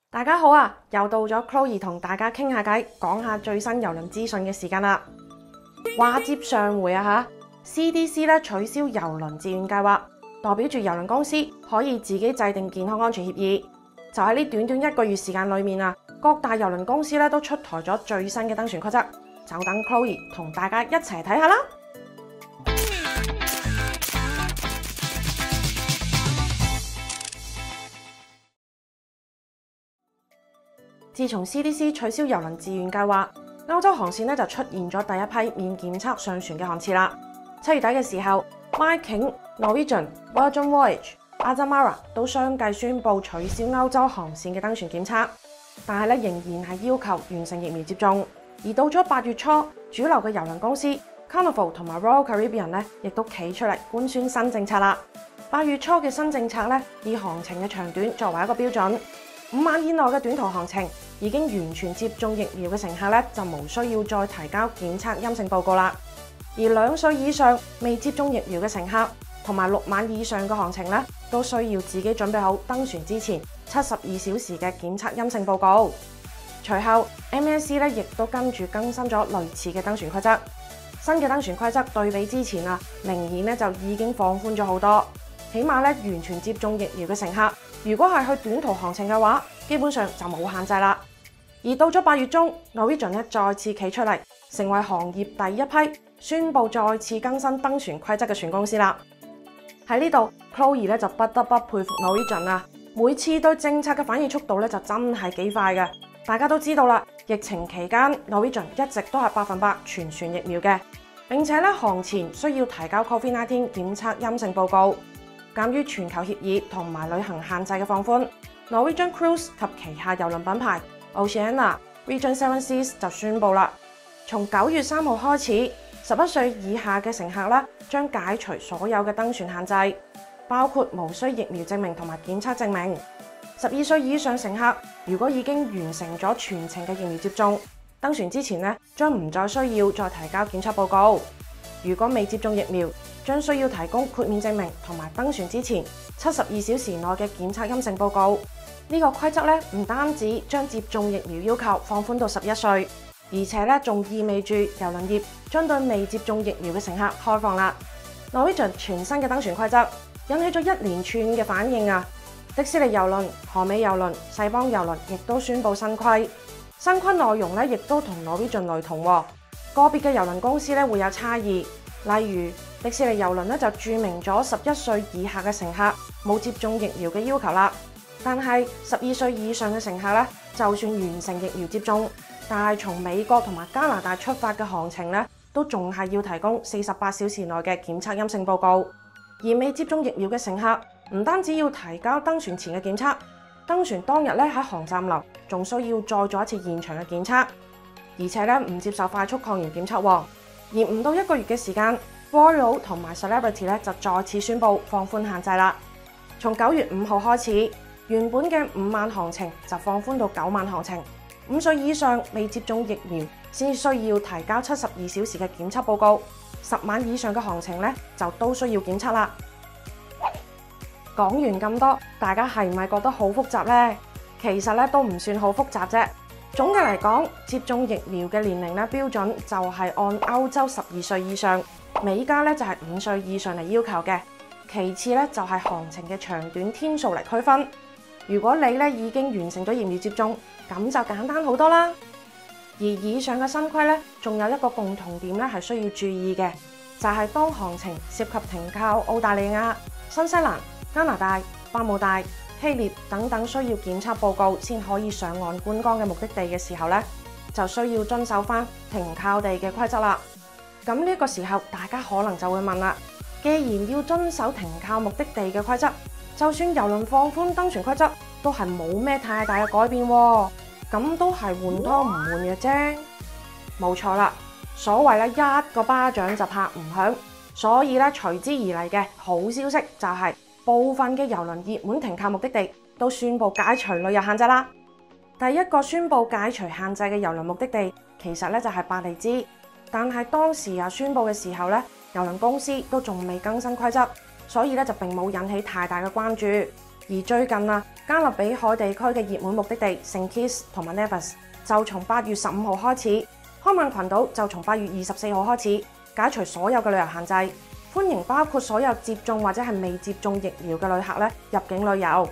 大家好啊！又到咗 Chloe 同大家傾下偈，講下最新郵輪資訊嘅時間啦。話接上回啊CDC 取消郵輪自願計劃，代表住郵輪公司可以自己制定健康安全協議。就喺呢短短1個月時間裏面啊，各大郵輪公司都出台咗最新嘅登船規則，就等 Chloe 同大家一齊睇下啦。自從 CDC 取消郵輪自願計劃，歐洲航線就出現咗第一批免檢測上船嘅航次啦。7月底嘅時候 ，Viking、Norwegian、Virgin Voyage、Azamara 都相繼宣布取消歐洲航線嘅登船檢測，但係仍然係要求完成疫苗接種。而到咗8月初，主流嘅郵輪公司 Carnival 同埋 Royal Caribbean 亦都企出嚟官宣新政策啦。8月初嘅新政策以航程嘅長短作為一個標準，5晚以內嘅短途航程已經完全接種疫苗嘅乘客就無需要再提交檢測陰性報告啦。而2歲以上未接種疫苗嘅乘客同埋6晚以上嘅航程都需要自己準備好登船之前72小時嘅檢測陰性報告。隨後 MSC 亦都跟住更新咗類似嘅登船規則。新嘅登船規則對比之前明顯就已經放寬咗好多，起碼完全接種疫苗嘅乘客，如果係去短途航程嘅話，基本上就冇限制啦。而到咗8月中 ，Norwegian 再次企出嚟，成為行業第一批宣布再次更新登船規則嘅船公司啦。喺呢度 ，Chloe 就不得不佩服 Norwegian 啦。每次對政策嘅反應速度就真係幾快嘅。大家都知道啦，疫情期間 Norwegian 一直都係100%全船疫苗嘅，並且航前需要提交 COVID-19 檢測陰性報告。鑑於全球協議同埋旅行限制嘅放寬，Norwegian Cruise 及旗下郵輪品牌 Oceania、Regent Seven Seas 就宣布啦，從9月3號開始，11歲以下嘅乘客將解除所有嘅登船限制，包括無需疫苗證明同埋檢測證明。12歲以上乘客如果已經完成咗全程嘅疫苗接種，登船之前將唔再需要再提交檢測報告。如果未接種疫苗，將需要提供豁免證明同埋登船之前72小時內嘅檢測陰性報告。呢個規則唔單止將接種疫苗要求放寬到11歲，而且仲意味住郵輪業將對未接種疫苗嘅乘客開放啦。Norwegian 全新嘅登船規則引起咗一連串嘅反應啊！迪士尼郵輪、荷美郵輪、世邦郵輪亦都宣布新規，新規內容亦都同 Norwegian 雷同喎。個別嘅郵輪公司會有差異，例如迪士尼郵輪就註明咗11歲以下嘅乘客冇接種疫苗嘅要求啦。但係12歲以上嘅乘客就算完成疫苗接種，但係從美國同埋加拿大出發嘅航程都仲係要提供48小時內嘅檢測陰性報告。而未接種疫苗嘅乘客唔單止要提交登船前嘅檢測，登船當日喺航站樓仲需要再做一次現場嘅檢測，而且唔接受快速抗原檢測喎。而唔到1個月嘅時間，Royal 同埋 Celebrity 就再次宣布放寬限制啦。從9月5號開始，原本嘅5晚航程就放寬到9晚航程。5歲以上未接種疫苗先需要提交72小時嘅檢測報告，10晚以上嘅航程就都需要檢測啦。講完咁多，大家係唔係覺得好複雜呢？其實都唔算好複雜啫。總嘅嚟講，接種疫苗嘅年齡標準就係按歐洲12歲以上，美加就係5歲以上嚟要求嘅。其次就係航程嘅長短天數嚟區分。如果你已經完成咗疫苗接種，咁就簡單好多啦。而以上嘅新規仲有一個共同點係需要注意嘅，就係當航程涉及停靠澳大利亞、新西蘭、加拿大、百慕大、希臘等等需要檢測報告先可以上岸觀光嘅目的地嘅時候就需要遵守返停靠地嘅規則啦。咁呢個時候，大家可能就會問啦，既然要遵守停靠目的地嘅規則，就算郵輪放寬登船規則，都係冇咩太大嘅改變喎，咁都係換湯唔換藥啫。冇錯啦，所謂一個巴掌就拍唔響，所以隨之而嚟嘅好消息就係部分嘅郵輪熱門停靠目的地都宣布解除旅遊限制啦。第一個宣布解除限制嘅郵輪目的地其實就係伯利茲，但係當時宣布嘅時候郵輪公司都仲未更新規則，所以就並冇引起太大嘅關注。而最近加勒比海地區嘅熱門目的地聖 Kitts 同埋 Nevis 就從8月15號開始，開曼群島就從8月24號開始解除所有嘅旅遊限制，歡迎包括所有接種或者係未接種疫苗嘅旅客咧入境旅遊。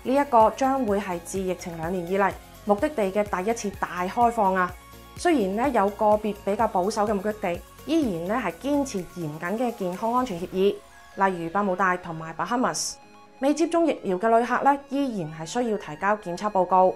呢一個將會係自疫情2年以嚟目的地嘅第一次大開放啊！雖然咧有個別比較保守嘅目的地，依然咧係堅持嚴謹嘅健康安全協議，例如百慕大同埋巴哈馬斯。未接種疫苗嘅旅客咧依然係需要提交檢測報告，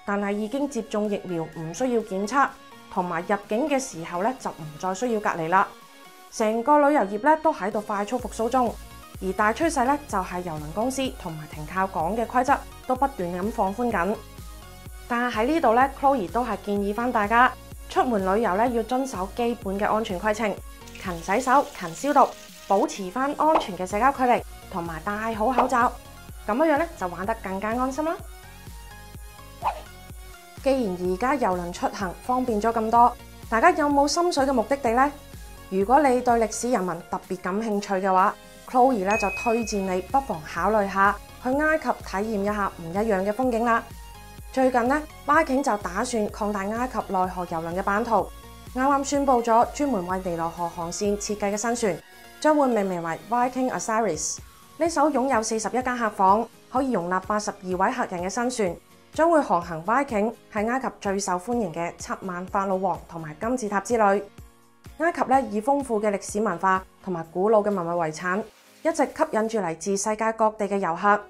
但係已經接種疫苗唔需要檢測，同埋入境嘅時候咧就唔再需要隔離啦。成個旅遊業咧都喺度快速復甦中，而大趨勢咧就係郵輪公司同埋停靠港嘅規則都不斷咁放寬緊。但係喺呢度咧 ，Chloe 都係建議翻大家出門旅遊咧要遵守基本嘅安全規程，勤洗手、勤消毒，保持翻安全嘅社交距離，同埋戴好口罩，咁樣咧就玩得更加安心啦。既然而家郵輪出行方便咗咁多，大家有冇心水嘅目的地呢？如果你對歷史人文特別感興趣嘅話，Chloe 咧就推薦你不妨考慮下去埃及體驗一下唔一樣嘅風景啦。最近呢 Viking 就打算擴大埃及內河郵輪嘅版圖，啱啱宣布咗專門為尼羅河航線設計嘅新船，將會命名為 Viking Osiris。呢艘擁有41間客房，可以容納82位客人嘅新船，將會航行 Viking 係埃及最受歡迎嘅7萬法老王同埋金字塔之旅。埃及咧以豐富嘅歷史文化同埋古老嘅文物遺產，一直吸引住嚟自世界各地嘅遊客。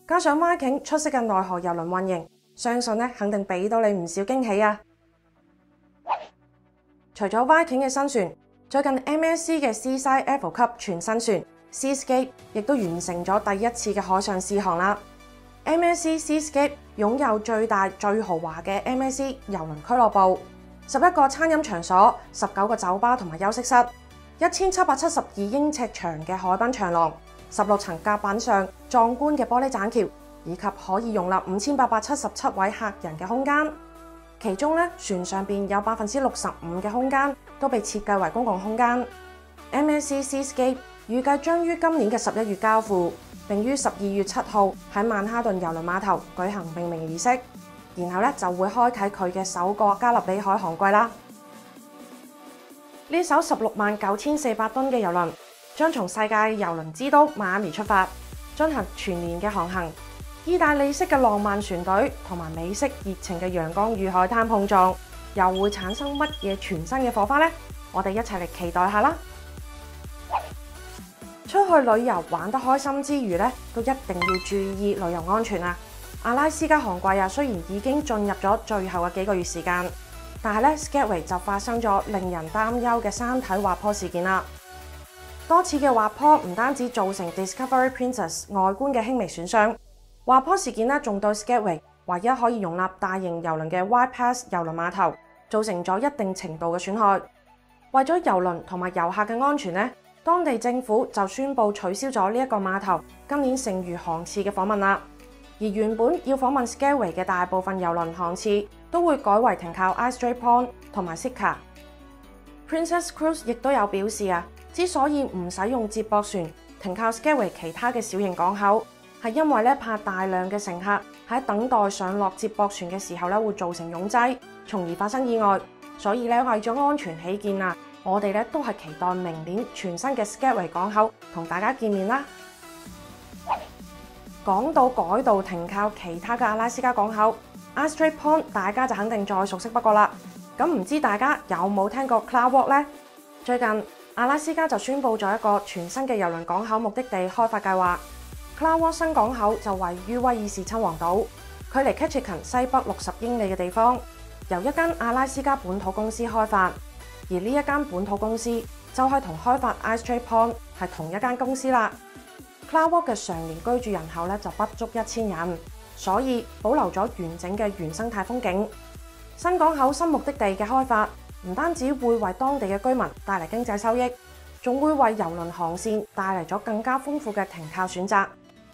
加上 Viking 出色嘅內河郵輪運營，相信咧肯定俾到你唔少驚喜啊！除咗 Viking 嘅新船，最近 MSC 嘅 Seaside F 級全新船 Seascape 亦都完成咗第一次嘅海上試航啦。MSC Seascape 擁有最大最豪華嘅 MSC 郵輪俱樂部，11個餐飲場所，19個酒吧同埋休息室，1772英尺長嘅海濱長廊，16層甲板上壯觀嘅玻璃棧橋，以及可以容納5877位客人嘅空間。其中咧，船上邊有65%嘅空間都被設計為公共空間。MSC Seascape 預計將於今年嘅11月交付，並於12月7號喺曼哈頓郵輪碼頭舉行命名儀式，然後咧就會開啟佢嘅首個加勒比海航季啦。呢艘169400噸嘅郵輪將從世界郵輪之都邁阿密出發，進行全年嘅航行。意大利式嘅浪漫船隊同埋美式熱情嘅陽光與海灘碰撞，又會產生乜嘢全新嘅火花呢？我哋一齊嚟期待下啦！出去旅遊玩得開心之餘咧，都一定要注意旅遊安全啊！阿拉斯加航季啊，雖然已經進入咗最後嘅幾個月時間，但係咧 Skagway 就發生咗令人擔憂嘅山體滑坡事件啦。多次嘅滑坡唔單止造成 Discovery Princess 外觀嘅輕微損傷，滑坡事件咧仲對 Skagway 唯一可以容納大型郵輪嘅 White Pass 郵輪碼頭造成咗一定程度嘅損害。為咗郵輪同埋遊客嘅安全咧，當地政府就宣布取消咗呢一個碼頭今年剩餘航次嘅訪問啦。而原本要訪問 Skagway 嘅大部分郵輪航次都會改為停靠 Ice Strait Point 同埋 Sitka。Princess Cruise 亦都有表示啊，之所以唔使用接駁船停靠 Skagway 其他嘅小型港口，係因為咧怕大量嘅乘客喺等待上落接駁船嘅時候咧會造成擁擠，從而發生意外。所以咧為咗安全起見啊，我哋咧都係期待明年全新嘅 Skagway 港口同大家見面啦。講到改道停靠其他嘅阿拉斯加港口 ，Ice Strait Point 大家就肯定再熟悉不過啦。咁唔知大家有冇聽過 Cloud Walk 呢？最近阿拉斯加就宣布咗一個全新嘅郵輪港口目的地開發計劃。Cloud Walk 新港口就位於威爾士親王島，距離 Ketchikan 西北60英里嘅地方，由一間阿拉斯加本土公司開發。而呢一間本土公司就係同開發 Ice Strait Point 係同一間公司啦。Cloud Walk 嘅常年居住人口咧就不足1000人，所以保留咗完整嘅原生態風景。新港口新目的地嘅開發，唔單止會為當地嘅居民帶嚟經濟收益，仲會為郵輪航線帶嚟咗更加豐富嘅停靠選擇，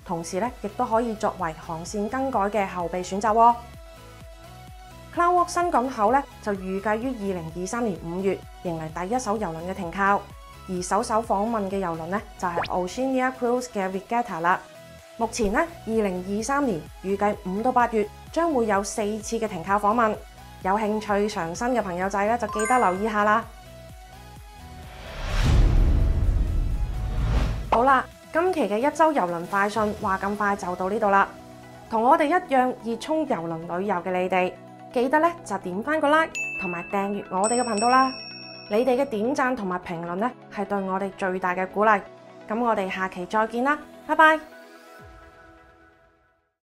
同時咧亦都可以作為航線更改嘅後備選擇喎。Cloud Walk 新港口咧就預計於2023年5月迎嚟第一艘郵輪嘅停靠，而首訪問嘅郵輪咧就係 Oceania Cruise 嘅 Regatta 啦。目前呢，2023年預計5到8月將會有4次嘅停靠訪問，有興趣嘗新嘅朋友仔咧就記得留意下啦。好啦，今期嘅一周郵輪快訊話咁快就到呢度啦。同我哋一樣熱衷郵輪旅遊嘅你哋，記得咧就點翻個 like 同埋訂閱我哋嘅頻道啦。你哋嘅點讚同埋評論咧係對我哋最大嘅鼓勵。咁我哋下期再見啦，拜拜。